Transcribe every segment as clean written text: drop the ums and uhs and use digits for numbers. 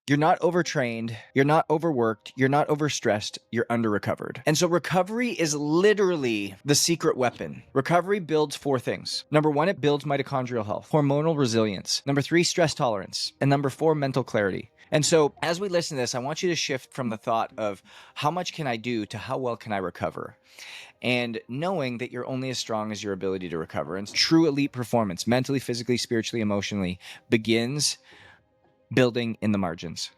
You're not overtrained, you're not overworked, you're not overstressed, you're under-recovered. And so recovery is literally the secret weapon. Recovery builds 4 things. Number 1, it builds mitochondrial health, hormonal resilience. Number 3, stress tolerance. And number 4, mental clarity. And so as we listen to this, I want you to shift from the thought of how much can I do to how well can I recover? And knowing that you're only as strong as your ability to recover. And true elite performance, mentally, physically, spiritually, emotionally, begins building in the margins.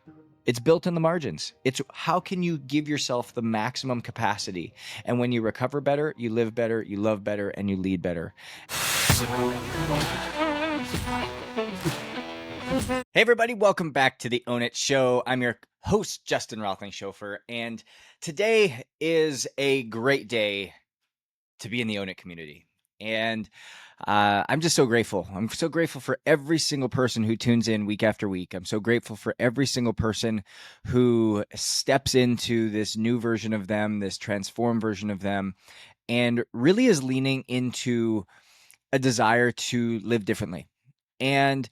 It's built in the margins. It's how can you give yourself the maximum capacity? And when you recover better, you live better, you love better, and you lead better. Hey everybody, welcome back to the Own It Show. I'm your host, Justin Roethlingshoefer, and today is a great day to be in the Own It community. And I'm just so grateful. I'm so grateful for every single person who tunes in week after week. I'm so grateful for every single person who steps into this new version of them, this transformed version of them, and really is leaning into a desire to live differently. And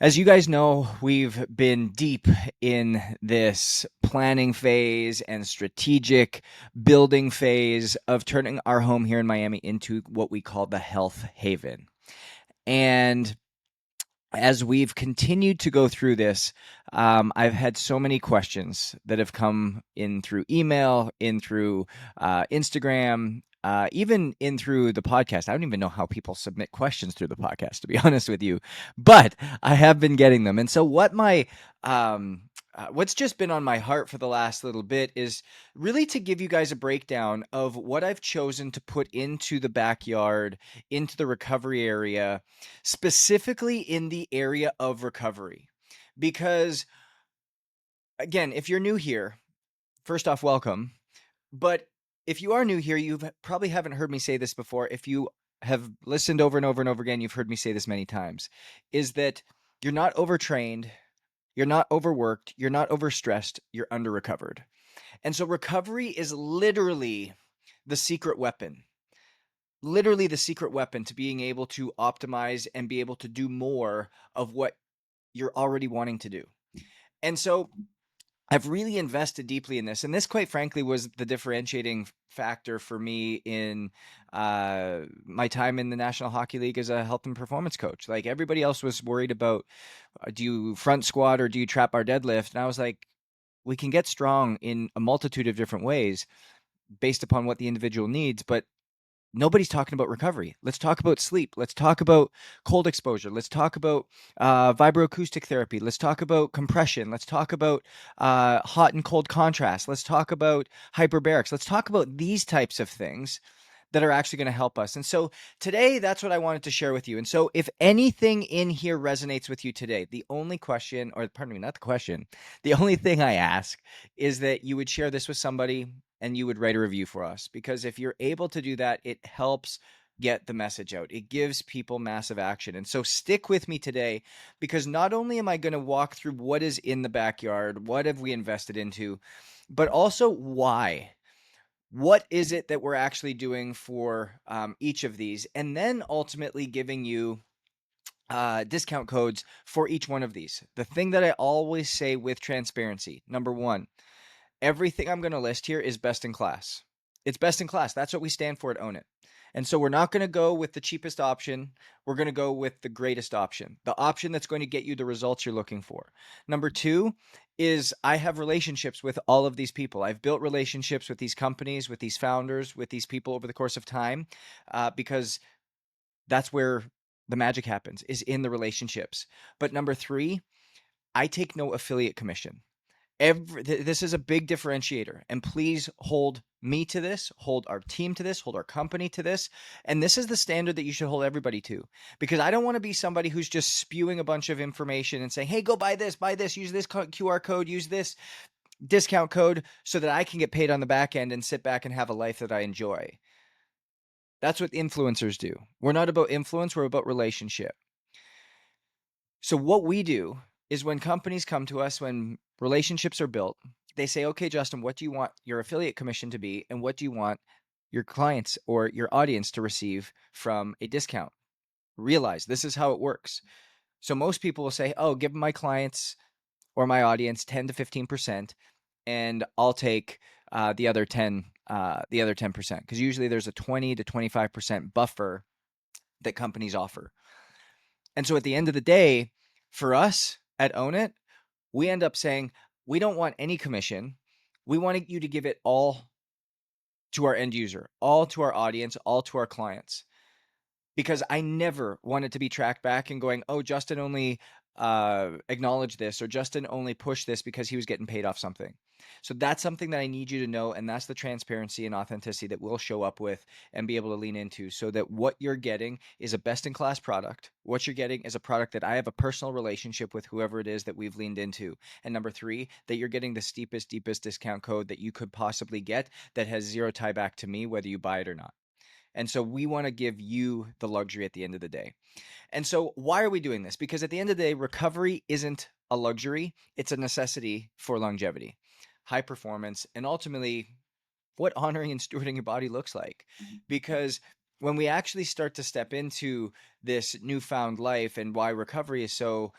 as you guys know, we've been deep in this planning phase and strategic building phase of turning our home here in Miami into what we call the health haven. And as we've continued to go through this, I've had so many questions that have come in through email, in through Instagram, even in through the podcast. I don't even know how people submit questions through the podcast, to be honest with you, but I have been getting them. And so what's just been on my heart for the last little bit is really to give you guys a breakdown of what I've chosen to put into the backyard, into the recovery area, specifically in the area of recovery. Because again, if you're new here, first off, welcome. But if you are new here, you probably haven't heard me say this before. If you have listened over and over and over again, you've heard me say this many times, is that you're not overtrained, you're not overworked, you're not overstressed, you're under-recovered. And so recovery is literally the secret weapon. Literally the secret weapon to being able to optimize and be able to do more of what you're already wanting to do. And so I've really invested deeply in this. And this, quite frankly, was the differentiating factor for me in my time in the National Hockey League as a health and performance coach. Like everybody else was worried about, do you front squat or do you trap our deadlift? And I was like, we can get strong in a multitude of different ways based upon what the individual needs, but nobody's talking about recovery. Let's talk about sleep. Let's talk about cold exposure. Let's talk about vibroacoustic therapy. Let's talk about compression. Let's talk about hot and cold contrast. Let's talk about hyperbarics. Let's talk about these types of things that are actually going to help us. And so today, that's what I wanted to share with you. And so if anything in here resonates with you today, the only question, or pardon me, not the question, the only thing I ask is that you would share this with somebody and you would write a review for us. Because if you're able to do that, it helps get the message out. It gives people massive action. And so stick with me today, because not only am I going to walk through what is in the backyard, what have we invested into, but also why. What is it that we're actually doing for each of these? And then ultimately giving you discount codes for each one of these. The thing that I always say with transparency, number 1, everything I'm going to list here is best in class. It's best in class. That's what we stand for at Own It. And so we're not going to go with the cheapest option. We're going to go with the greatest option, the option that's going to get you the results you're looking for. Number 2 is I have relationships with all of these people. I've built relationships with these companies, with these founders, with these people over the course of time, because that's where the magic happens, is in the relationships. But number 3, I take no affiliate commission. This is a big differentiator, and please hold me to this, hold our team to this, hold our company to this. And this is the standard that you should hold everybody to, because I don't want to be somebody who's just spewing a bunch of information and saying, hey, go buy this, use this QR code, use this discount code so that I can get paid on the back end and sit back and have a life that I enjoy. That's what influencers do. We're not about influence, we're about relationship. So what we do is when companies come to us, when relationships are built, they say, okay, Justin, what do you want your affiliate commission to be? And what do you want your clients or your audience to receive from a discount? Realize this is how it works. So most people will say, oh, give my clients or my audience 10 to 15%, and I'll take the other 10%, because usually there's a 20 to 25% buffer that companies offer. And so at the end of the day, for us at Own It, we end up saying, we don't want any commission. We want you to give it all to our end user, all to our audience, all to our clients. Because I never want it to be tracked back and going, oh, Justin only acknowledged this, or Justin only pushed this because he was getting paid off something. So that's something that I need you to know, and that's the transparency and authenticity that we'll show up with and be able to lean into, so that what you're getting is a best-in-class product. What you're getting is a product that I have a personal relationship with whoever it is that we've leaned into. And number 3, that you're getting the steepest, deepest discount code that you could possibly get that has zero tie back to me, whether you buy it or not. And so we want to give you the luxury at the end of the day. And so why are we doing this? Because at the end of the day, recovery isn't a luxury. It's a necessity for longevity, high performance, and ultimately what honoring and stewarding your body looks like. Because when we actually start to step into this newfound life, and why recovery is so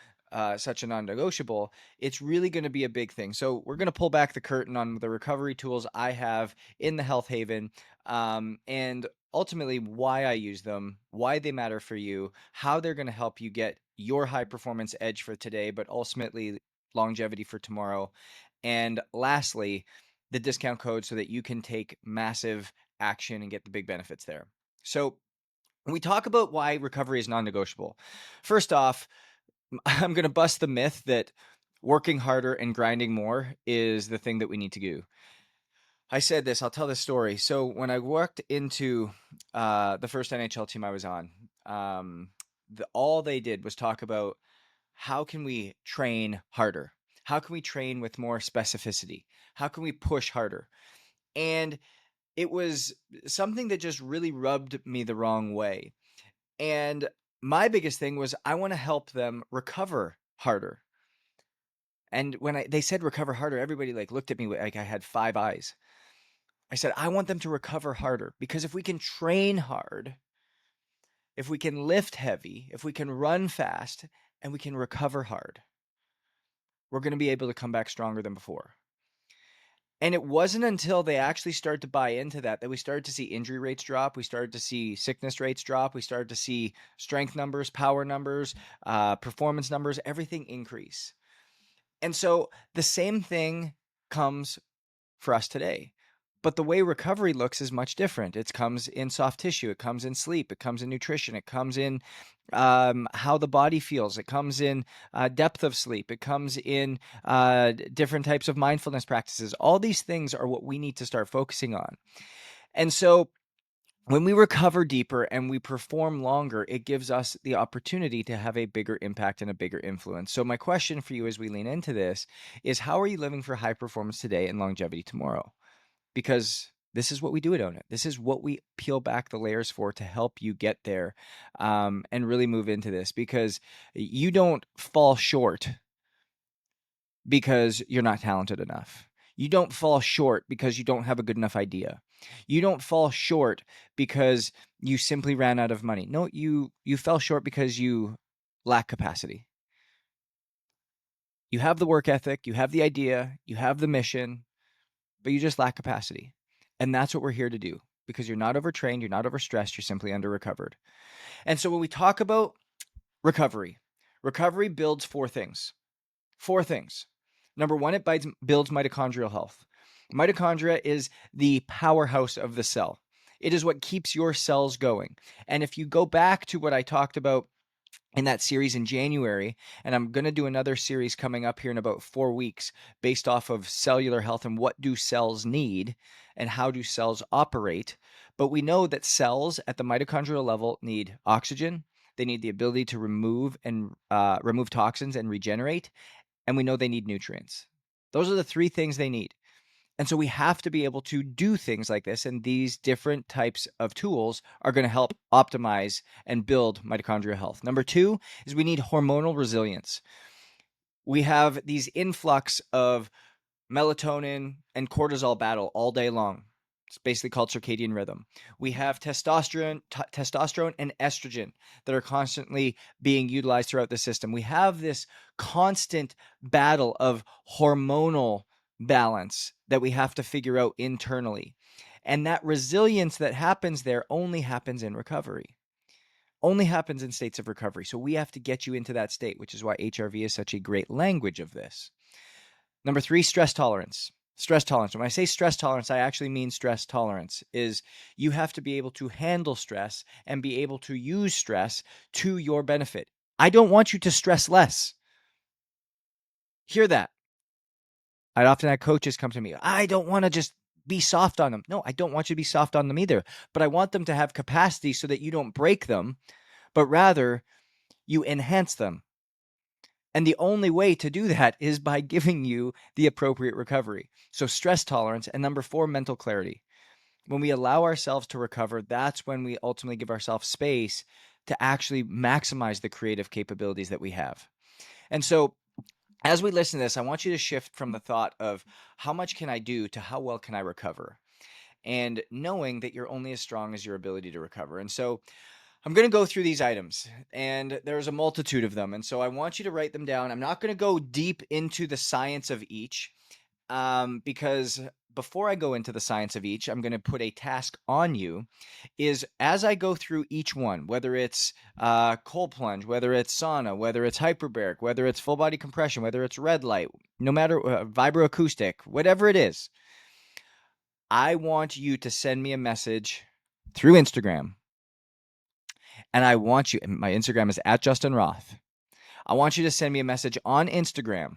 such a non-negotiable, it's really going to be a big thing. So we're going to pull back the curtain on the recovery tools I have in the Health Haven, and ultimately why I use them, why they matter for you, how they're going to help you get your high performance edge for today, but ultimately longevity for tomorrow. And lastly, the discount code so that you can take massive action and get the big benefits there. So when we talk about why recovery is non-negotiable, first off, I'm going to bust the myth that working harder and grinding more is the thing that we need to do. I said this, I'll tell this story. So when I walked into the first NHL team I was on, all they did was talk about how can we train harder? How can we train with more specificity? How can we push harder? And it was something that just really rubbed me the wrong way. And my biggest thing was, I want to help them recover harder. And when they said recover harder, everybody looked at me like I had 5 eyes. I said, I want them to recover harder, because if we can train hard, if we can lift heavy, if we can run fast, and we can recover hard, we're going to be able to come back stronger than before. And it wasn't until they actually started to buy into that we started to see injury rates drop. We started to see sickness rates drop. We started to see strength numbers, power numbers, performance numbers, everything increase. And so the same thing comes for us today. But the way recovery looks is much different. It comes in soft tissue. It comes in sleep. It comes in nutrition. It comes in how the body feels. It comes in depth of sleep. It comes in different types of mindfulness practices. All these things are what we need to start focusing on. And so when we recover deeper and we perform longer, it gives us the opportunity to have a bigger impact and a bigger influence. So my question for you as we lean into this is, how are you living for high performance today and longevity tomorrow? Because this is what we do at Own It. This is what we peel back the layers for to help you get there, and really move into this, because you don't fall short because you're not talented enough. You don't fall short because you don't have a good enough idea. You don't fall short because you simply ran out of money. No, you fell short because you lack capacity. You have the work ethic, you have the idea, you have the mission, but you just lack capacity. And that's what we're here to do, because you're not overtrained, you're not overstressed, you're simply under recovered. And so when we talk about recovery, recovery builds 4 things. 4 things. Number 1, it builds mitochondrial health. Mitochondria is the powerhouse of the cell. It is what keeps your cells going. And if you go back to what I talked about in that series in January, and I'm going to do another series coming up here in about 4 weeks based off of cellular health and what do cells need and how do cells operate. But we know that cells at the mitochondrial level need oxygen. They need the ability to remove toxins and regenerate. And we know they need nutrients. Those are the 3 things they need. And so we have to be able to do things like this, and these different types of tools are going to help optimize and build mitochondrial health. Number 2 is we need hormonal resilience. We have these influx of melatonin and cortisol battle all day long. It's basically called circadian rhythm. We have testosterone and estrogen that are constantly being utilized throughout the system. We have this constant battle of hormonal balance that we have to figure out internally. And that resilience that happens there only happens in recovery, only happens in states of recovery. So we have to get you into that state, which is why HRV is such a great language of this. Number 3, stress tolerance. Stress tolerance. When I say stress tolerance, I actually mean stress tolerance. Is you have to be able to handle stress and be able to use stress to your benefit. I don't want you to stress less. Hear that. I often have coaches come to me. I don't want to just be soft on them. No, I don't want you to be soft on them either. But I want them to have capacity so that you don't break them, but rather you enhance them. And the only way to do that is by giving you the appropriate recovery. So stress tolerance. And number 4, mental clarity. When we allow ourselves to recover, that's when we ultimately give ourselves space to actually maximize the creative capabilities that we have. And so as we listen to this, I want you to shift from the thought of how much can I do to how well can I recover? And knowing that you're only as strong as your ability to recover. And so I'm going to go through these items, and there's a multitude of them. And so I want you to write them down. I'm not going to go deep into the science of each, because before I go into the science of each, I'm going to put a task on you. Is as I go through each one, whether it's cold plunge, whether it's sauna, whether it's hyperbaric, whether it's full body compression, whether it's red light, no matter vibroacoustic, whatever it is, I want you to send me a message through Instagram. And I want you, my Instagram is at Justin Roth. I want you to send me a message on Instagram.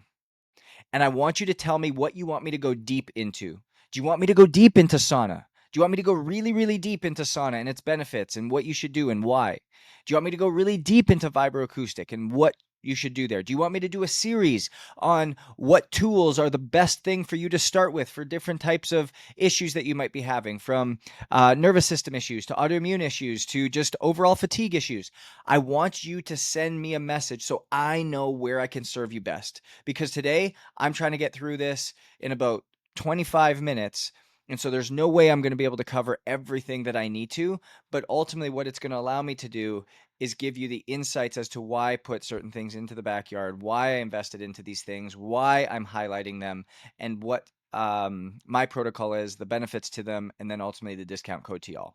And I want you to tell me what you want me to go deep into. Do you want me to go deep into sauna? Do you want me to go really, really deep into sauna and its benefits and what you should do and why? Do you want me to go really deep into vibroacoustic and what you should do there? Do you want me to do a series on what tools are the best thing for you to start with for different types of issues that you might be having, from nervous system issues to autoimmune issues to just overall fatigue issues? I want you to send me a message so I know where I can serve you best, because today I'm trying to get through this in about 25 minutes. And so there's no way I'm going to be able to cover everything that I need to, but ultimately what it's going to allow me to do is give you the insights as to why I put certain things into the backyard, why I invested into these things, why I'm highlighting them, and what my protocol is, the benefits to them, and then ultimately the discount code to y'all.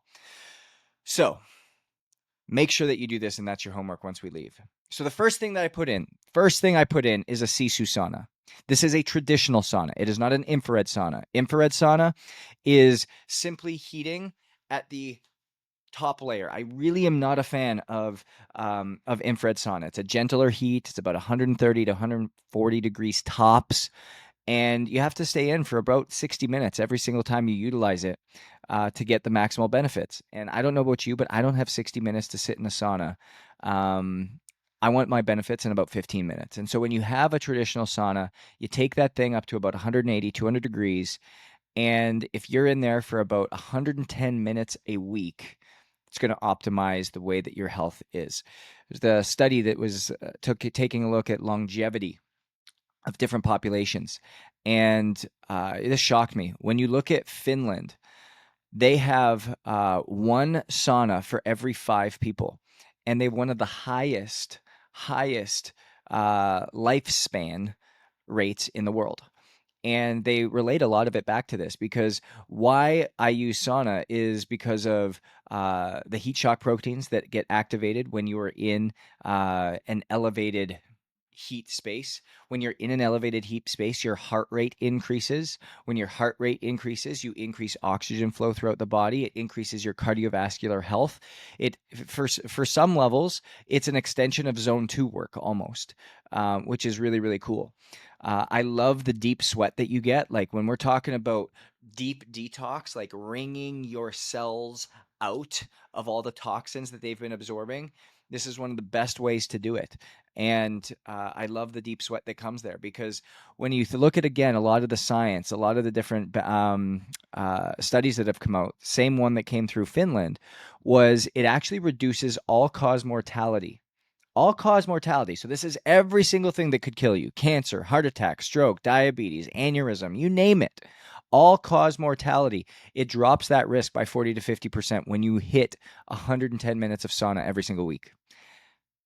So make sure that you do this, and that's your homework once we leave. So the first thing I put in is a Sisu sauna. This is a traditional sauna. It is not an infrared sauna. Infrared sauna is simply heating at the top layer. I really am not a fan of infrared sauna. It's a gentler heat. It's about 130 to 140 degrees tops. And you have to stay in for about 60 minutes every single time you utilize it to get the maximal benefits. And I don't know about you, but I don't have 60 minutes to sit in a sauna. I want my benefits in about 15 minutes. And so when you have a traditional sauna, you take that thing up to about 180, 200 degrees. And if you're in there for about 110 minutes a week, it's going to optimize the way that your health is. There's the study that was taking a look at longevity of different populations. And this shocked me. When you look at Finland, they have one sauna for every 5 people. And they have one of the highest lifespan rates in the world. And they relate a lot of it back to this, because why I use sauna is because of the heat shock proteins that get activated when you are in an elevated heat space. When you're in an elevated heat space, your heart rate increases. When your heart rate increases, you increase oxygen flow throughout the body. It increases your cardiovascular health. It for some levels, it's an extension of zone 2 work almost, which is really, really cool. I love the deep sweat that you get. Like when we're talking about deep detox, like wringing your cells out of all the toxins that they've been absorbing, this is one of the best ways to do it. And I love the deep sweat that comes there, because when you look at, again, a lot of the science, a lot of the different studies that have come out, same one that came through Finland, was it actually reduces all-cause mortality. All-cause mortality. So this is every single thing that could kill you: cancer, heart attack, stroke, diabetes, aneurysm, you name it. all-cause mortality. It drops that risk by 40 to 50% when you hit 110 minutes of sauna every single week.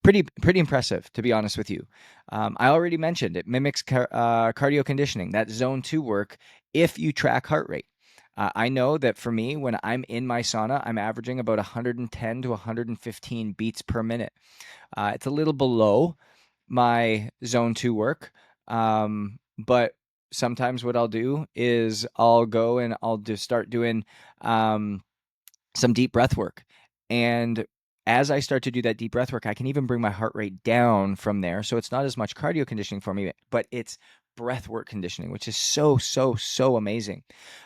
Pretty impressive, to be honest with you. I already mentioned it mimics cardio conditioning, that zone 2 work, if you track heart rate. I know that for me, when I'm in my sauna, I'm averaging about 110 to 115 beats per minute. It's a little below my zone 2 work, but sometimes what I'll do is I'll go and I'll just start doing some deep breath work. And as I start to do that deep breath work, I can even bring my heart rate down from there. So it's not as much cardio conditioning for me, but it's breath work conditioning, which is so amazing.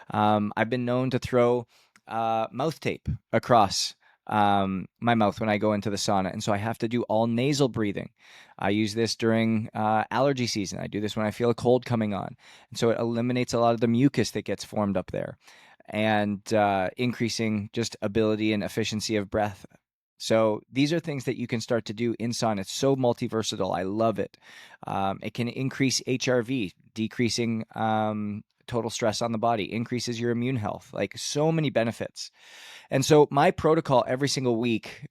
I've been known to throw mouth tape across my mouth when I go into the sauna. And so I have to do all nasal breathing. I use this during allergy season. I do this when I feel a cold coming on. And so it eliminates a lot of the mucus that gets formed up there and increasing just ability and efficiency of breath. So these are things that you can start to do in sauna. It's so multi-versatile. I love it. It can increase HRV, decreasing total stress on the body, increases your immune health, like so many benefits. And so my protocol every single week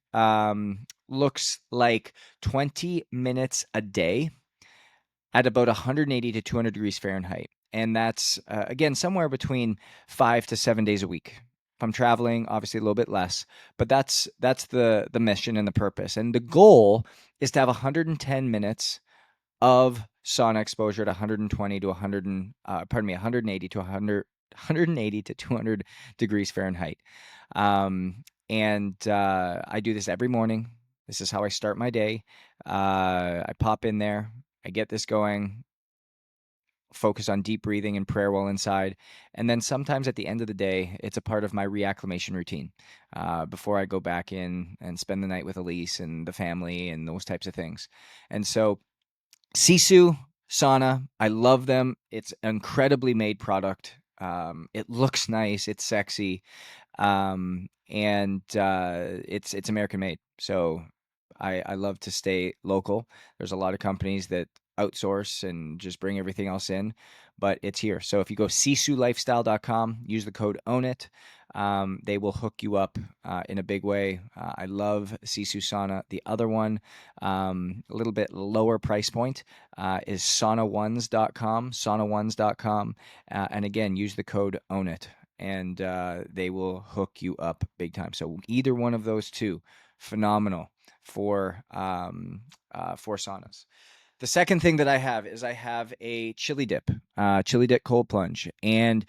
looks like 20 minutes a day at about 180 to 200 degrees Fahrenheit. And that's, again, somewhere between 5 to 7 days a week. If I'm traveling, obviously a little bit less, but that's the mission and the purpose. And the goal is to have 110 minutes of sauna exposure at 120 to 180 to 180 to 200 degrees Fahrenheit. I do this every morning. This is how I start my day. I pop in there, I get this going, focus on deep breathing and prayer while inside. And then sometimes at the end of the day, it's a part of my reacclimation routine before I go back in and spend the night with Elise and the family and those types of things. And so Sisu Sauna, I love them. It's an incredibly made product. It looks nice. It's sexy. It's American made. So I love to stay local. There's a lot of companies that outsource and just bring everything else in, but it's here. So if you go sisulifestyle.com, use the code OWNIT. They will hook you up in a big way. I love Sisu Sauna. The other one, a little bit lower price point, is saunaones.com, and again, use the code OWNIT, and they will hook you up big time. So either one of those two, phenomenal for saunas. The second thing that I have is I have a chili dip cold plunge. And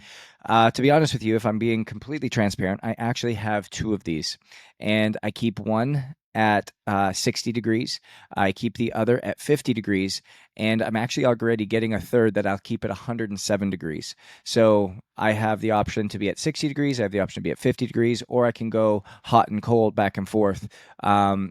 to be honest with you, if I'm being completely transparent, I actually have two of these. And I keep one at 60 degrees. I keep the other at 50 degrees. And I'm actually already getting a third that I'll keep at 107 degrees. So I have the option to be at 60 degrees. I have the option to be at 50 degrees, or I can go hot and cold back and forth,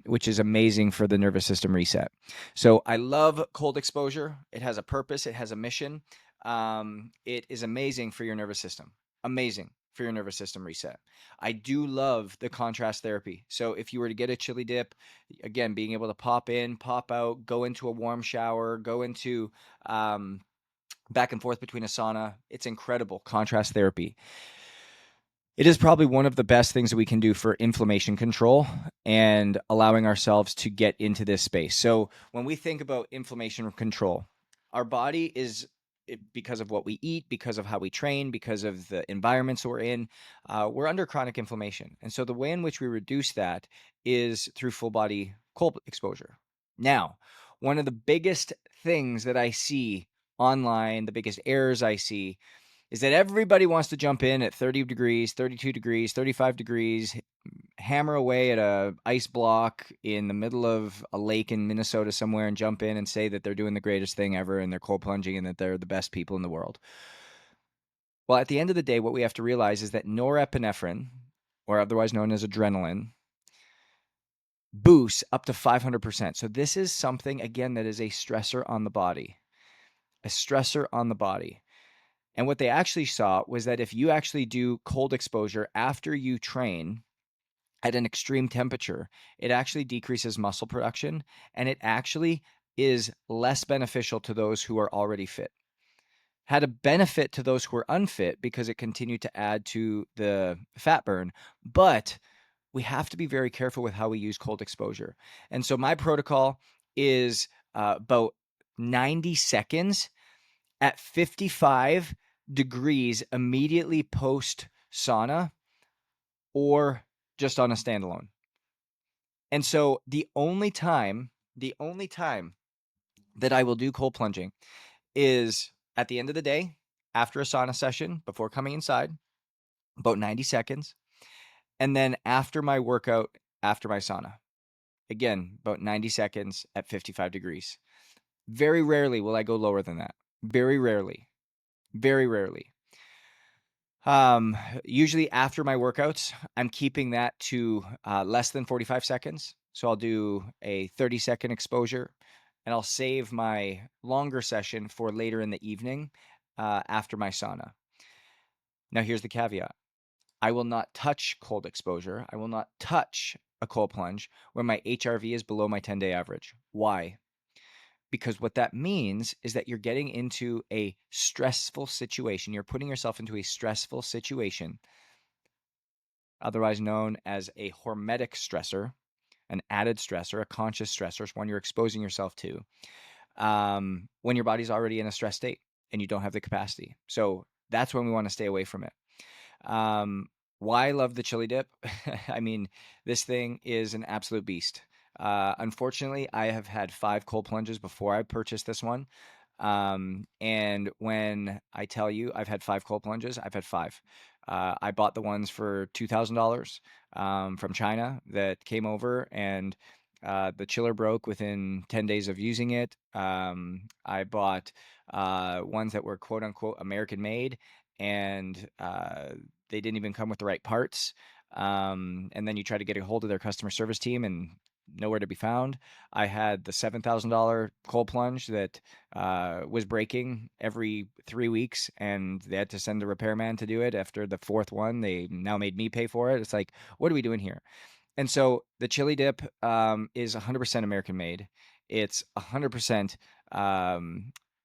which is amazing for the nervous system reset. So I love cold exposure. It has a purpose. It has a mission. It is amazing for your nervous system. Amazing for your nervous system reset. I do love the contrast therapy. So if you were to get a chili dip, again, being able to pop in, pop out, go into a warm shower, go into back and forth between a sauna, it's incredible. Contrast therapy. It is probably one of the best things that we can do for inflammation control and allowing ourselves to get into this space. So when we think about inflammation control, our body is, because of what we eat, because of how we train, because of the environments we're in, we're under chronic inflammation. And so the way in which we reduce that is through full body cold exposure. Now, one of the biggest things that I see online, the biggest errors I see, is that everybody wants to jump in at 30 degrees, 32 degrees, 35 degrees, hammer away at a ice block in the middle of a lake in Minnesota somewhere and jump in and say that they're doing the greatest thing ever and they're cold plunging and that they're the best people in the world. Well, at the end of the day, what we have to realize is that norepinephrine, or otherwise known as adrenaline, boosts up to 500%. So this is something, again, that is a stressor on the body. A stressor on the body. And what they actually saw was that if you actually do cold exposure after you train at an extreme temperature, it actually decreases muscle production, and it actually is less beneficial to those who are already fit. had a benefit to those who were unfit because it continued to add to the fat burn. But we have to be very careful with how we use cold exposure. And so my protocol is about 90 seconds at 55 degrees immediately post sauna or just on a standalone. And so the only time that I will do cold plunging is at the end of the day, after a sauna session, before coming inside, about 90 seconds. And then after my workout, after my sauna, again, about 90 seconds at 55 degrees. Very rarely will I go lower than that. Very rarely. Very rarely. Usually after my workouts, I'm keeping that to less than 45 seconds. So I'll do a 30-second exposure, and I'll save my longer session for later in the evening after my sauna. Now, here's the caveat. I will not touch cold exposure. I will not touch a cold plunge when my HRV is below my 10-day average. Why? Because what that means is that you're getting into a stressful situation. You're putting yourself into a stressful situation, otherwise known as a hormetic stressor, an added stressor, a conscious stressor, one you're exposing yourself to when your body's already in a stress state and you don't have the capacity. So that's when we want to stay away from it. Why I love the chili dip? I mean, this thing is an absolute beast. Unfortunately, I have had 5 cold plunges before I purchased this one. And when I tell you I've had 5 cold plunges, I've had 5. I bought the ones for $2,000 from China that came over, and the chiller broke within 10 days of using it. I bought ones that were quote unquote American made, and they didn't even come with the right parts. And then you try to get a hold of their customer service team, and nowhere to be found. I had the $7,000 cold plunge that was breaking every 3 weeks, and they had to send a repairman to do it. After the 4th one, they now made me pay for it. It's like, what are we doing here? And so the chili dip is 100% American made. It's 100%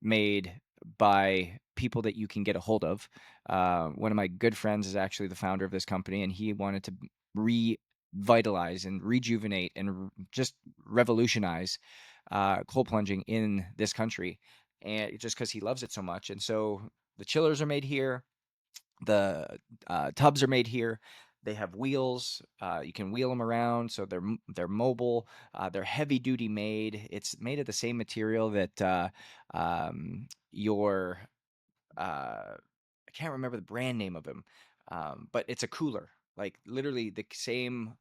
made by people that you can get a hold of. One of my good friends is actually the founder of this company, and he wanted to revitalize and rejuvenate and just revolutionize cold plunging in this country, and just because he loves it so much. And so the chillers are made here, the tubs are made here. They have wheels. You can wheel them around, so they're mobile. They're heavy duty made. It's made of the same material that your I can't remember the brand name of them, but it's a cooler. Like literally the same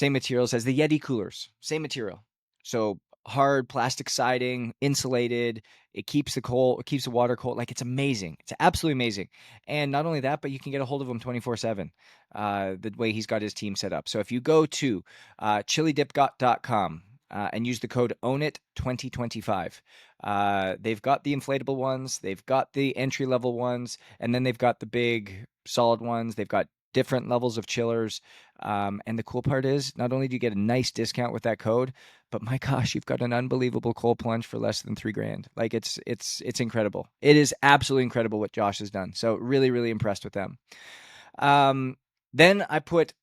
materials as the Yeti coolers, same material. So hard plastic siding, insulated. It keeps the water cold. Like it's amazing. It's absolutely amazing. And not only that, but you can get a hold of him 24/7. The way he's got his team set up. So if you go to chilidip.com and use the code OWNIT2025, they've got the inflatable ones, they've got the entry level ones, and then they've got the big solid ones. They've got different levels of chillers. And the cool part is, not only do you get a nice discount with that code, but my gosh, you've got an unbelievable cold plunge for less than $3,000. Like it's incredible. It is absolutely incredible what Josh has done. So really, really impressed with them. Then I put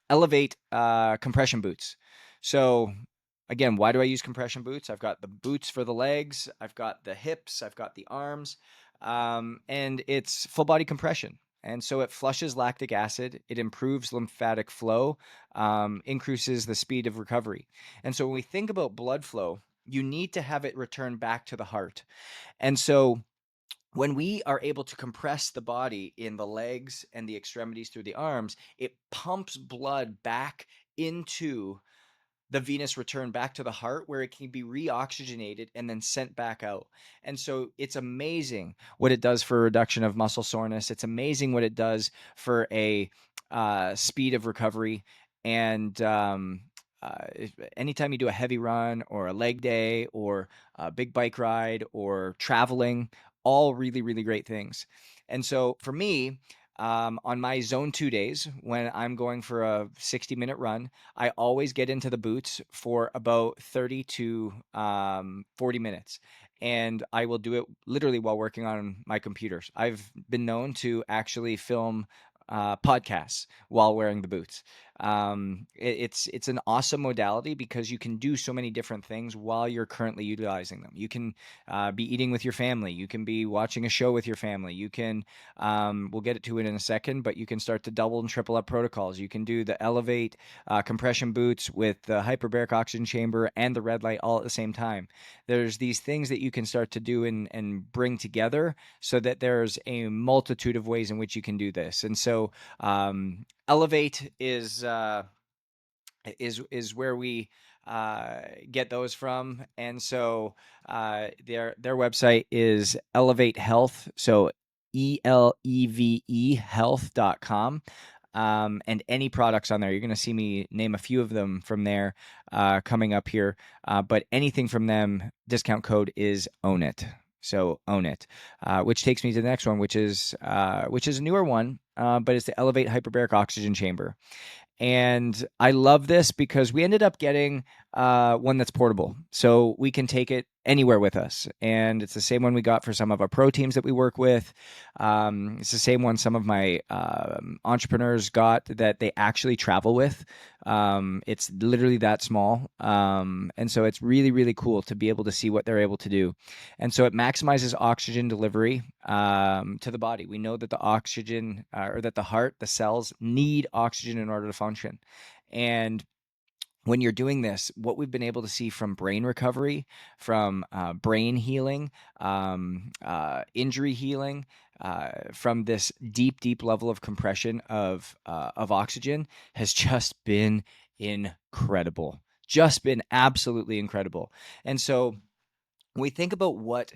elevate compression boots. So again, why do I use compression boots? I've got the boots for the legs, I've got the hips, I've got the arms, and it's full body compression. And so it flushes lactic acid, it improves lymphatic flow, increases the speed of recovery. And so when we think about blood flow, you need to have it return back to the heart. And so when we are able to compress the body in the legs and the extremities through the arms, it pumps blood back into the venous return back to the heart, where it can be reoxygenated and then sent back out. And so it's amazing what it does for a reduction of muscle soreness. It's amazing what it does for a speed of recovery. And anytime you do a heavy run or a leg day or a big bike ride or traveling, all really, really great things. And so for me, on my zone 2 days, when I'm going for a 60-minute run, I always get into the boots for about 30 to 40 minutes. And I will do it literally while working on my computers. I've been known to actually film podcasts while wearing the boots. It's an awesome modality because you can do so many different things while you're currently utilizing them. You can be eating with your family. You can be watching a show with your family. You can, we'll get to it in a second, but you can start to double and triple up protocols. You can do the Elevate compression boots with the hyperbaric oxygen chamber and the red light all at the same time. There's these things that you can start to do and bring together so that there's a multitude of ways in which you can do this. And so Elevate is where we get those from. And so their website is Elevate Health. So ELEVE health.com. And any products on there, you're going to see me name a few of them from there coming up here. But anything from them, discount code is Own It. So Own It, which takes me to the next one, which is a newer one, but it's the Elevate Hyperbaric Oxygen Chamber. And I love this because we ended up getting one that's portable. So we can take it anywhere with us. And it's the same one we got for some of our pro teams that we work with. It's the same one some of my entrepreneurs got that they actually travel with. It's literally that small. And so it's really, really cool to be able to see what they're able to do. And so it maximizes oxygen delivery to the body. We know that the oxygen or that the heart, the cells need oxygen in order to function. And when you're doing this, what we've been able to see from brain recovery, from brain healing, injury healing, from this deep, deep level of compression of oxygen has just been incredible. Just been absolutely incredible. And so when we think about what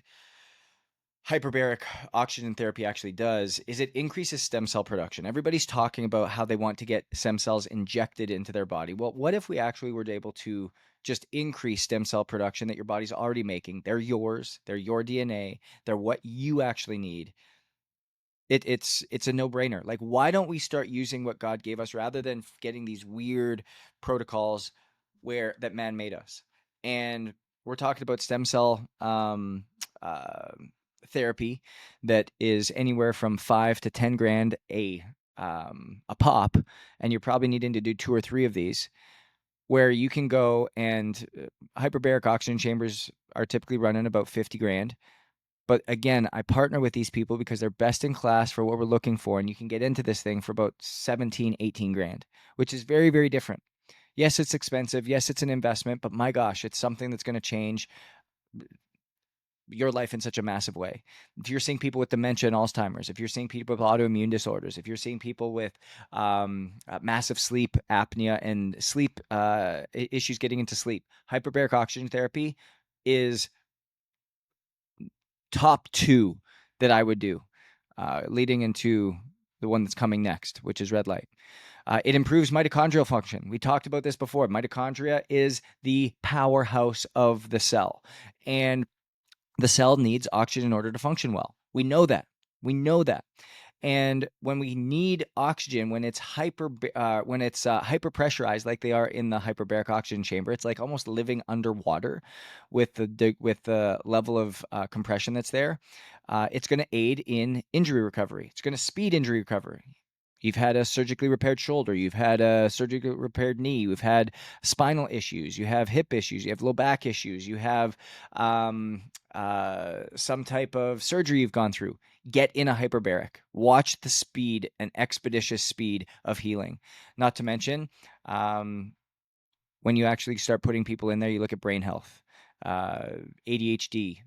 hyperbaric oxygen therapy actually does is it increases stem cell production. Everybody's talking about how they want to get stem cells injected into their body. Well, what if we actually were able to just increase stem cell production that your body's already making? They're yours, they're your DNA, they're what you actually need. It's a no-brainer. Like, why don't we start using what God gave us rather than getting these weird protocols where that man made us? And we're talking about stem cell uh, therapy that is anywhere from 5 to 10 grand a pop, and you're probably needing to do 2 or 3 of these. Where you can go and hyperbaric oxygen chambers are typically running about 50 grand. But again, I partner with these people because they're best in class for what we're looking for. And you can get into this thing for about 17, 18 grand, which is very, very different. Yes, it's expensive. Yes, it's an investment, but my gosh, it's something that's going to change your life in such a massive way. If you're seeing people with dementia and Alzheimer's, if you're seeing people with autoimmune disorders, if you're seeing people with massive sleep apnea and sleep issues getting into sleep, hyperbaric oxygen therapy is top 2 that I would do, leading into the one that's coming next, which is red light. It improves mitochondrial function. We talked about this before. Mitochondria is the powerhouse of the cell, and the cell needs oxygen in order to function well. We know that. We know that. And when we need oxygen, when it's hyper pressurized, like they are in the hyperbaric oxygen chamber, it's like almost living underwater with the level of compression that's there. It's going to aid in injury recovery. It's going to speed injury recovery. You've had a surgically repaired shoulder. You've had a surgically repaired knee. You've had spinal issues. You have hip issues. You have low back issues. You have some type of surgery you've gone through. Get in a hyperbaric. Watch the speed and expeditious speed of healing. Not to mention, when you actually start putting people in there, you look at brain health, ADHD,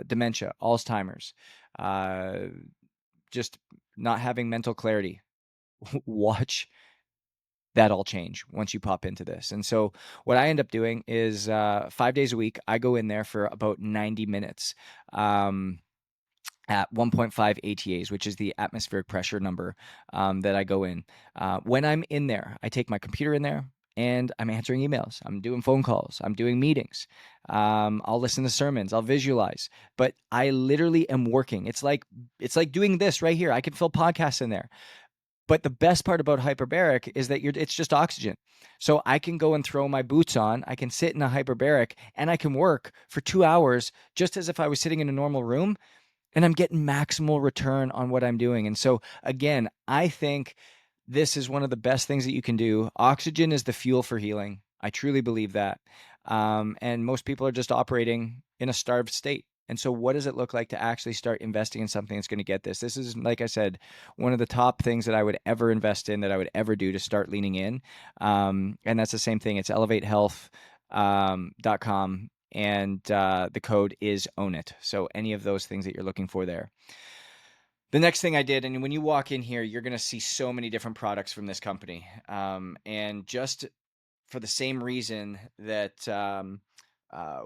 dementia, Alzheimer's, just not having mental clarity. Watch that all change once you pop into this. And so what I end up doing is 5 days a week, I go in there for about 90 minutes at 1.5 ATAs, which is the atmospheric pressure number that I go in. When I'm in there, I take my computer in there. and I'm answering emails. I'm doing phone calls. I'm doing meetings. I'll listen to sermons. I'll visualize. But I literally am working. It's like doing this right here. I can fill podcasts in there. But the best part about hyperbaric is that it's just oxygen. So I can go and throw my boots on. I can sit in a hyperbaric and I can work for 2 hours just as if I was sitting in a normal room, and I'm getting maximal return on what I'm doing. And so again, I think this is one of the best things that you can do. Oxygen is the fuel for healing. I truly believe that. And most people are just operating in a starved state. And so, what does it look like to actually start investing in something that's going to get this? This is, like I said, one of the top things that I would ever invest in, that I would ever do to start leaning in. And that's the same thing. It's elevatehealth.com, and the code is own it. So, any of those things that you're looking for there. The next thing I did, and when you walk in here, you're going to see so many different products from this company. And just for the same reason that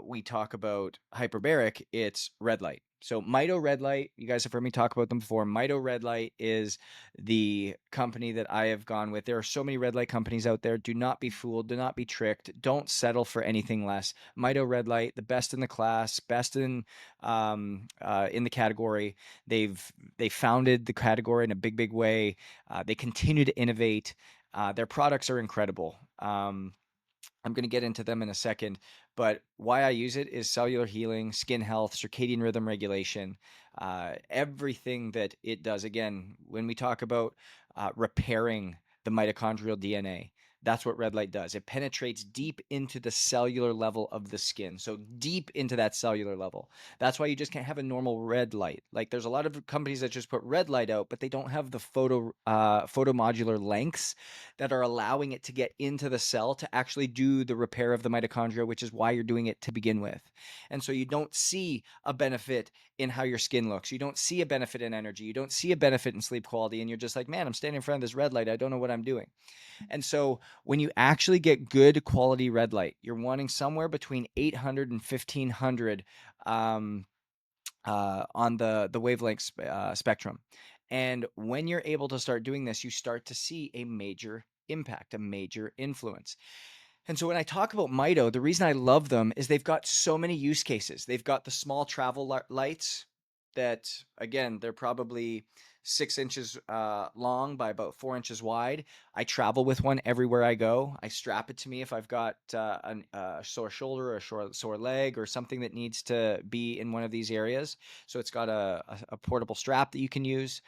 we talk about hyperbaric, it's red light. So Mito Red Light, you guys have heard me talk about them before. Mito Red Light is the company that I have gone with. There are so many red light companies out there. Do not be fooled. Do not be tricked. Don't settle for anything less. Mito Red Light, the best in the class, best in the category. They founded the category in a big way. They continue to innovate. Their products are incredible. I'm going to get into them in a second, but why I use it is cellular healing, skin health, circadian rhythm regulation, everything that it does. Again, when we talk about repairing the mitochondrial DNA, that's what red light does. It penetrates deep into the cellular level of the skin. So deep into that cellular level. That's why you just can't have a normal red light. Like, there's a lot of companies that just put red light out, but they don't have the photomodular lengths that are allowing it to get into the cell to actually do the repair of the mitochondria, which is why you're doing it to begin with. And so you don't see a benefit in how your skin looks. You don't see a benefit in energy. You don't see a benefit in sleep quality. And you're just like, man, I'm standing in front of this red light. I don't know what I'm doing. And so when you actually get good quality red light, you're wanting somewhere between 800 and 1500 on the wavelength spectrum. And when you're able to start doing this, you start to see a major impact, a major influence. And so when I talk about Mito, the reason I love them is they've got so many use cases. They've got the small travel lights that, again, they're probably 6 inches long by about 4 inches wide. I travel with one everywhere I go. I strap it to me if I've got a sore shoulder or a sore leg or something that needs to be in one of these areas. So it's got a portable strap that you can use.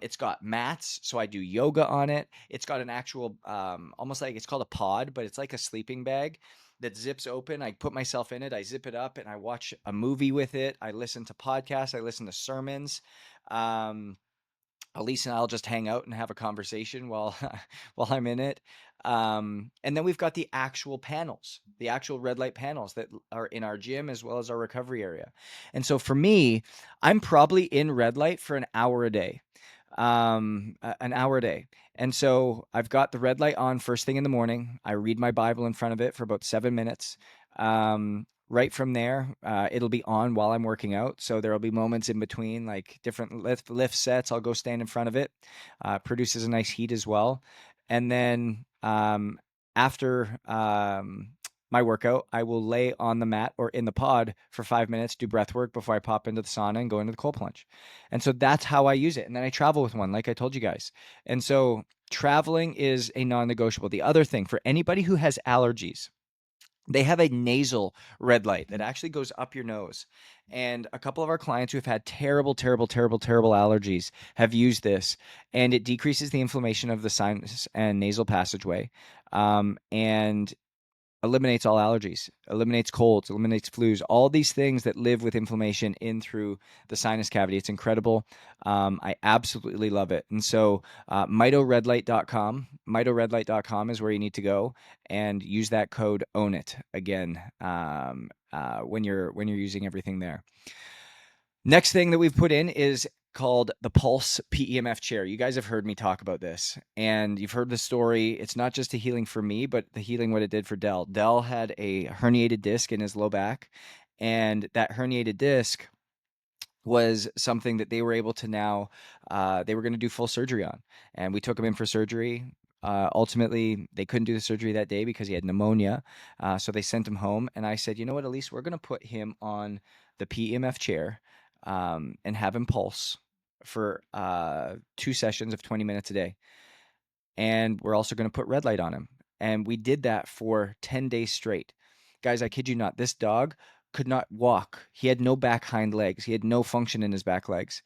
It's got mats, so I do yoga on it. It's got an actual, almost like, it's called a pod, but it's like a sleeping bag that zips open. I put myself in it, I zip it up, and I watch a movie with it. I listen to podcasts, I listen to sermons. Elise and I'll just hang out and have a conversation while while I'm in it. And then we've got the actual panels, the actual red light panels that are in our gym as well as our recovery area. And so for me, I'm probably in red light for an hour a day. An hour a day. And so I've got the red light on first thing in the morning. I read my Bible in front of it for about 7 minutes. Right from there, it'll be on while I'm working out. So there'll be moments in between, like different lift sets. I'll go stand in front of it. Produces a nice heat as well. And then after my workout, I will lay on the mat or in the pod for 5 minutes, do breath work before I pop into the sauna and go into the cold plunge. And so that's how I use it. And then I travel with one, like I told you guys. And so traveling is a non-negotiable. The other thing, for anybody who has allergies, they have a nasal red light that actually goes up your nose. And a couple of our clients who have had terrible allergies have used this, and it decreases the inflammation of the sinus and nasal passageway, and eliminates all allergies, eliminates colds, eliminates flus, all these things that live with inflammation in through the sinus cavity. It's incredible. I absolutely love it. And so mitoredlight.com, mitoredlight.com is where you need to go and use that code own it again when you're using everything there. Next thing that we've put in is called the Pulse PEMF chair. You guys have heard me talk about this, and you've heard the story. It's not just a healing for me, but the healing what it did for Dell. Dell had a herniated disc in his low back, and that herniated disc was something that they were able to now, they were going to do full surgery on. And we took him in for surgery. Ultimately, they couldn't do the surgery that day because he had pneumonia. So they sent him home. And I said, you know what, at least we're going to put him on the PEMF chair and have him pulse for 2 sessions of 20 minutes a day. And we're also going to put red light on him. And we did that for 10 days straight. Guys, I kid you not, this dog could not walk. He had no back hind legs. He had no function in his back legs.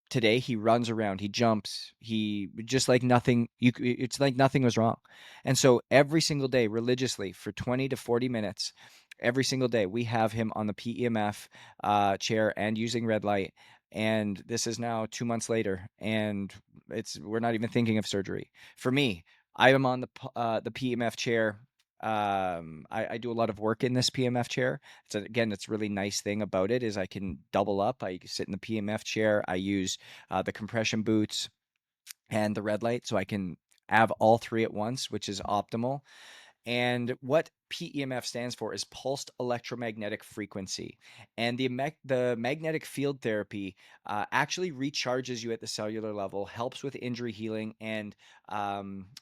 Today he runs around, he jumps, he just like nothing. It's like nothing was wrong. And so every single day, religiously for 20 to 40 minutes, every single day, we have him on the PEMF chair and using red light. And this is now 2 months later, and we're not even thinking of surgery. For me, I am on the PEMF chair. I do a lot of work in this PEMF chair. It's really nice thing about it is I can double up. I sit in the PEMF chair. I use the compression boots and the red light, so I can have all three at once, which is optimal. And what PEMF stands for is pulsed electromagnetic frequency. And the magnetic field therapy actually recharges you at the cellular level, helps with injury healing and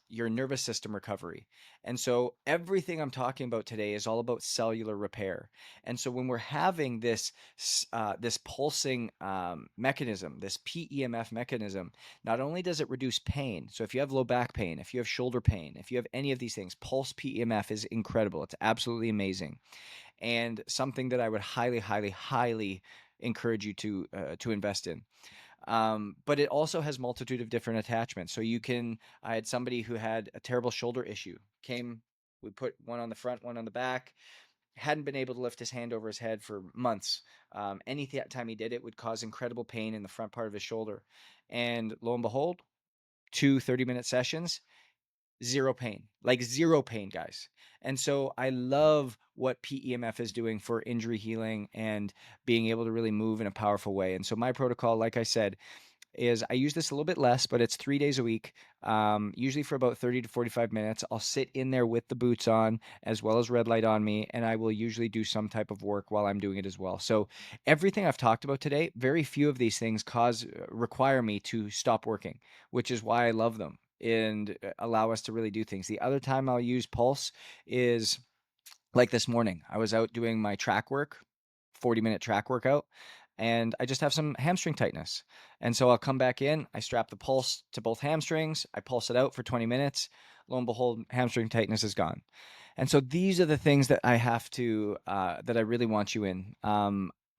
your nervous system recovery. And so everything I'm talking about today is all about cellular repair. And so when we're having this pulsing mechanism, this PEMF mechanism, not only does it reduce pain, so if you have low back pain, if you have shoulder pain, if you have any of these things, pulse PEMF is incredible. It's absolutely amazing, and something that I would highly, highly, highly encourage you to invest in. But it also has multitude of different attachments. So I had somebody who had a terrible shoulder issue. We put one on the front, one on the back. Hadn't been able to lift his hand over his head for months. Any time he did it would cause incredible pain in the front part of his shoulder. And lo and behold, 2 30-minute sessions, zero pain, guys. And so I love what PEMF is doing for injury healing and being able to really move in a powerful way. And so my protocol, like I said, is I use this a little bit less, but it's 3 days a week, usually for about 30 to 45 minutes. I'll sit in there with the boots on as well as red light on me, and I will usually do some type of work while I'm doing it as well. So everything I've talked about today, very few of these things require me to stop working, which is why I love them and allow us to really do things. The other time I'll use Pulse is like this morning. I was out doing my track work, 40-minute track workout, and I just have some hamstring tightness. And so I'll come back in, I strap the pulse to both hamstrings, I pulse it out for 20 minutes. Lo and behold, hamstring tightness is gone. And so these are the things that that I really want you in.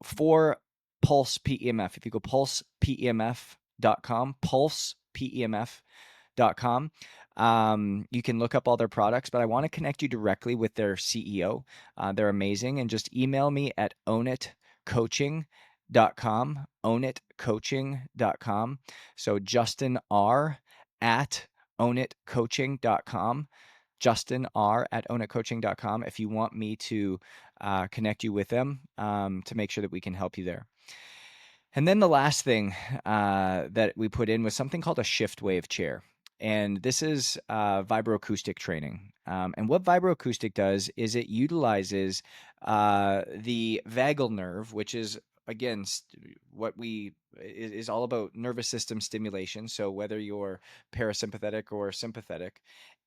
For Pulse PEMF, if you go pulsepemf.com, pulsepemf.com, you can look up all their products, but I want to connect you directly with their CEO. They're amazing. And just email me at ownitcoaching.com. So Justin R at ownitcoaching.com. Justin R at ownitcoaching.com if you want me to connect you with them to make sure that we can help you there. And then the last thing that we put in was something called a shift wave chair. And this is vibroacoustic training. And what vibroacoustic does is it utilizes the vagal nerve, which is, again, is all about nervous system stimulation. So whether you're parasympathetic or sympathetic.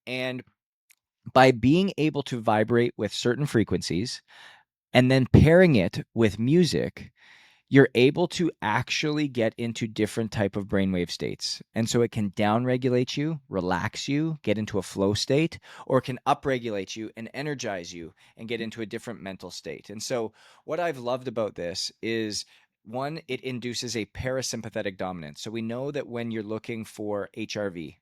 And by being able to vibrate with certain frequencies and then pairing it with music, you're able to actually get into different type of brainwave states. And so it can downregulate you, relax you, get into a flow state, or it can upregulate you and energize you and get into a different mental state. And so what I've loved about this is, one, it induces a parasympathetic dominance. So we know that when you're looking for HRV,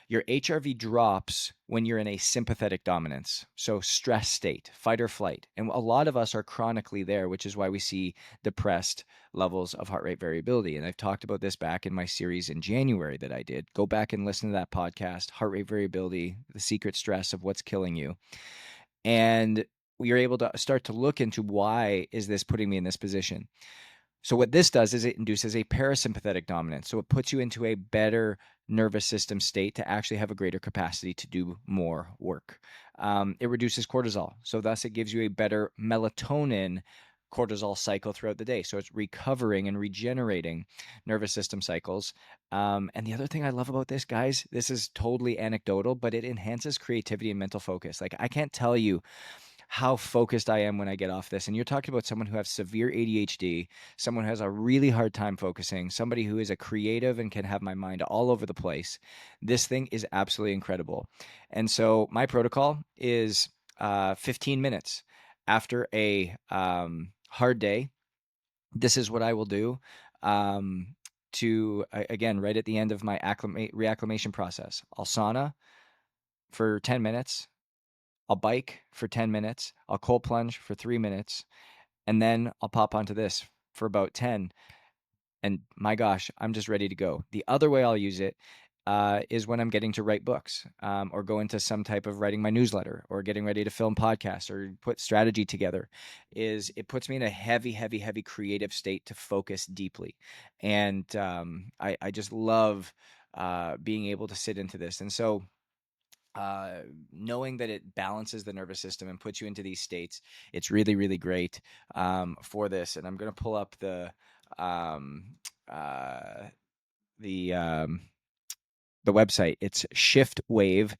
your HRV drops when you're in a sympathetic dominance, so stress state, fight or flight. And a lot of us are chronically there, which is why we see depressed levels of heart rate variability. And I've talked about this back in my series in January that I did. Go back and listen to that podcast, Heart Rate Variability, the secret stress of what's killing you. And you're able to start to look into, why is this putting me in this position? So what this does is it induces a parasympathetic dominance. So it puts you into a better nervous system state to actually have a greater capacity to do more work. It reduces cortisol. So thus it gives you a better melatonin cortisol cycle throughout the day. So it's recovering and regenerating nervous system cycles. And the other thing I love about this, guys, this is totally anecdotal, but it enhances creativity and mental focus. Like, I can't tell you how focused I am when I get off this. And you're talking about someone who has severe ADHD, someone who has a really hard time focusing, somebody who is a creative and can have my mind all over the place. This thing is absolutely incredible. And so my protocol is 15 minutes after a hard day. This is what I will do. Again, right at the end of my reacclimation process, I'll sauna for 10 minutes. I'll bike for 10 minutes. I'll cold plunge for 3 minutes. And then I'll pop onto this for about 10. And my gosh, I'm just ready to go. The other way I'll use it is when I'm getting to write books or go into some type of writing my newsletter or getting ready to film podcasts or put strategy together. Is it puts me in a heavy, heavy, heavy creative state to focus deeply. And I just love being able to sit into this. And so knowing that it balances the nervous system and puts you into these states, it's really, really great for this. And I'm going to pull up um, uh, the um, the website. It's shiftwave.co,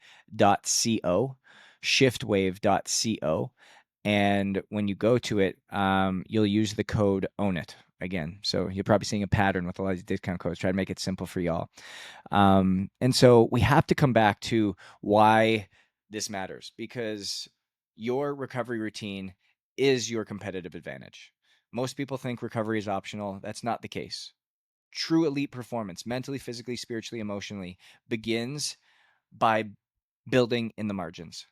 shiftwave.co. And when you go to it, you'll use the code OWN IT again. So you're probably seeing a pattern with a lot of these discount codes. Try to make it simple for y'all. And so we have to come back to why this matters, because your recovery routine is your competitive advantage. Most people think recovery is optional. That's not the case. True elite performance, mentally, physically, spiritually, emotionally, begins by building in the margins.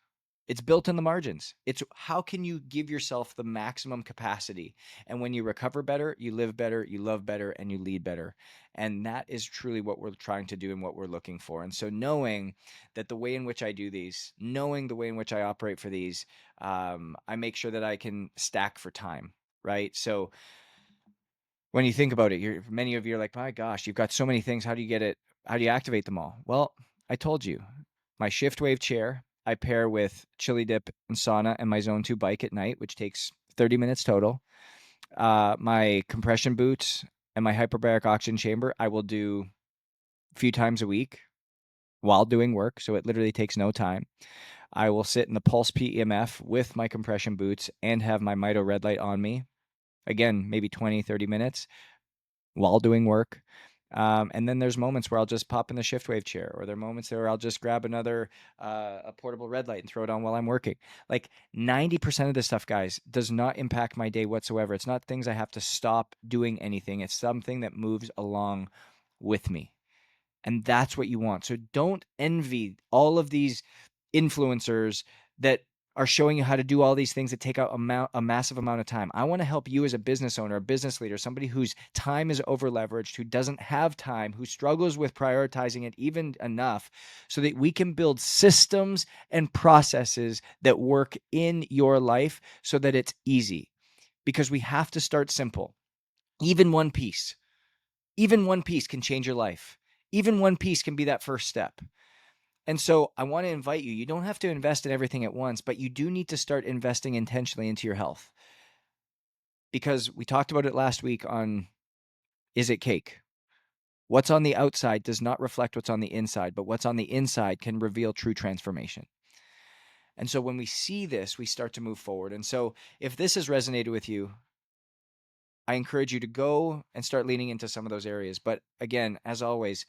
It's built in the margins. It's how can you give yourself the maximum capacity? And when you recover better, you live better, you love better, and you lead better. And that is truly what we're trying to do and what we're looking for. And so knowing that the way in which I do these, knowing the way in which I operate for these, I make sure that I can stack for time, right? So when you think about it, many of you are like, my gosh, you've got so many things. How do you get it? How do you activate them all? Well, I told you, my shift wave chair, I pair with chili dip and sauna and my zone 2 bike at night, which takes 30 minutes total. My compression boots and my hyperbaric oxygen chamber, I will do a few times a week while doing work. So it literally takes no time. I will sit in the pulse PEMF with my compression boots and have my Mito red light on me. Again, maybe 20, 30 minutes while doing work. And then there's moments where I'll just pop in the shift wave chair, or there are moments where I'll just grab another a portable red light and throw it on while I'm working. Like 90% of this stuff, guys, does not impact my day whatsoever. It's not things I have to stop doing anything. It's something that moves along with me. And that's what you want. So don't envy all of these influencers that are showing you how to do all these things that take out a massive amount of time. I want to help you as a business owner, a business leader, somebody whose time is over leveraged, who doesn't have time, who struggles with prioritizing it even enough, so that we can build systems and processes that work in your life so that it's easy. Because we have to start simple. Even one piece can change your life. Even one piece can be that first step. And so I want to invite you. You don't have to invest in everything at once, but you do need to start investing intentionally into your health. Because we talked about it last week on Is It Cake? What's on the outside does not reflect what's on the inside, but what's on the inside can reveal true transformation. And so when we see this, we start to move forward. And so if this has resonated with you, I encourage you to go and start leaning into some of those areas. But again, as always,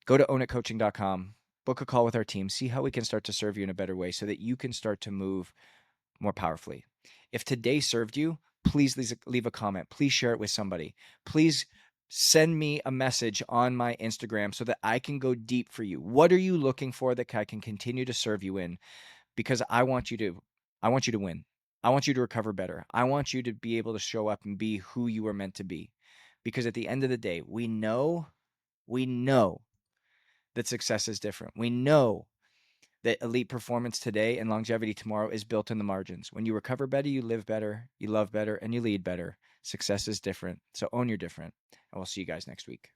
go to ownitcoaching.com, book a call with our team, see how we can start to serve you in a better way so that you can start to move more powerfully. If today served you, please leave a comment. Please share it with somebody. Please send me a message on my Instagram so that I can go deep for you. What are you looking for that I can continue to serve you in? Because I want you to win. I want you to recover better. I want you to be able to show up and be who you are meant to be. Because at the end of the day, we know that success is different. We know that elite performance today and longevity tomorrow is built in the margins. When you recover better, you live better, you love better, and you lead better. Success is different. So own your different. And we'll see you guys next week.